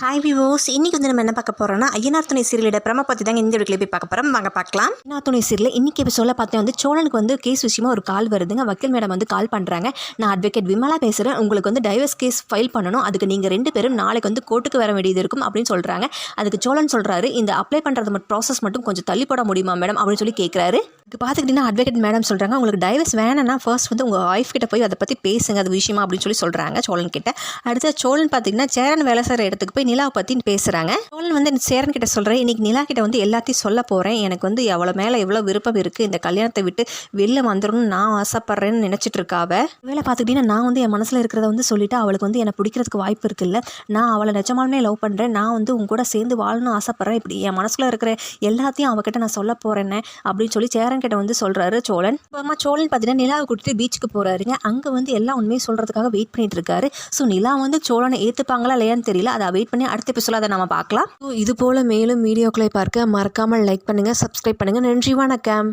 Hi விவோஸ், இன்றைக்கி வந்து நம்ம என்ன பார்க்க போகிறோம்னா ஐயனார் துணை சீரியலோட பிரம பற்றி தாங்க இந்த வீடியோவில் போய் பார்க்க போகிறோம். வாங்க பார்க்கலாம். ஐயனார் துணை சீரியல் இன்றைக்கி எபிசோட பார்த்தேன் வந்து சோழனுக்கு வந்து கேஸ் விஷயமா ஒரு கால் வருதுங்க. வக்கீல் மேடம் வந்து கால் பண்ணுறாங்க. நான் அட்வொகேட் விமலா பேசுகிறேன், உங்களுக்கு வந்து டைவர்ஸ் கேஸ் ஃபைல் பண்ணணும், அதுக்கு நீங்கள் 2 பேரும் நாளைக்கு வந்து கோர்ட்டுக்கு வர வேண்டியது இருக்கும் அப்படின்னு சொல்கிறாங்க. அதுக்கு சோழன் சொல்கிறாரு, இந்த அப்ளை பண்ணுறது ப்ராசஸ் மட்டும் கொஞ்சம் தள்ளி போட முடியுமா மேடம் அப்படின்னு சொல்லி கேட்குறாரு. இது பார்த்துக்கிட்டிங்கன்னா அட்வொகேட் மேடம் சொல்கிறாங்க, உங்களுக்கு டைவர்ஸ் வேணும்னா ஃபர்ஸ்ட் வந்து உங்கள் ஒய்ஃப் கிட்ட போய் அதை பற்றி பேசுங்க, அது விஷயமா அப்படின்னு சொல்லி சொல்கிறாங்க சோழன் கிட்ட. அடுத்த சோழன் பார்த்தீங்கன்னா சேரன் வேலை செய்கிற இடத்துக்கு போய் நிலாவை பற்றி பேசுகிறாங்க. சோழன் வந்து சேரன் கிட்ட சொல்கிறேன், இன்றைக்கி நிலா கிட்ட வந்து எல்லாத்தையும் சொல்ல போகிறேன், எனக்கு வந்து எவ்வளோ மேலே எவ்வளோ விருப்பம் இருக்குது, இந்த கல்யாணத்தை விட்டு வெளில வந்துடணும்னு நான் ஆசைப்பட்றேன்னு நினச்சிட்டு இருக்காவ. வேலை பார்த்துக்கிட்டிங்கன்னா நான் வந்து என் மனசில் இருக்கிறத வந்து சொல்லிவிட்டு அவளுக்கு வந்து என்னை பிடிக்கிறதுக்கு வாய்ப்பு இருக்குல்ல, நான் அவளை நிஜமாலுமே லவ் பண்ணுறேன், நான் வந்து உங்க கூட சேர்ந்து வாழணும்னு ஆசைப்பட்றேன், இப்படி என் மனசில் இருக்கிற எல்லாத்தையும் அவகிட்ட நான் சொல்ல போகிறேன்னு அப்படின்னு சொல்லி சேரன் கிட்ட வந்து சொல்கிறாரு சோழன். அப்புறமா சோழன் பார்த்தீங்கன்னா நிலாவை கூட்டிட்டு பீச்சுக்கு போகிறாருங்க. அங்கே வந்து எல்லாம் உண்மையை சொல்கிறதுக்காக வெயிட் பண்ணிட்டு இருக்காரு. ஸோ நிலா வந்து சோழனை ஏற்றுப்பாங்களா இல்லையான்னு தெரியல, அதை வெயிட் பண்ணி அடுத்த எபிசோட அதை நம்ம பார்க்கலாம். இது போல் மேலும் வீடியோக்களை பார்க்க மறக்காமல் லைக் பண்ணுங்கள், சப்ஸ்கிரைப் பண்ணுங்கள். நன்றி, வணக்கம்.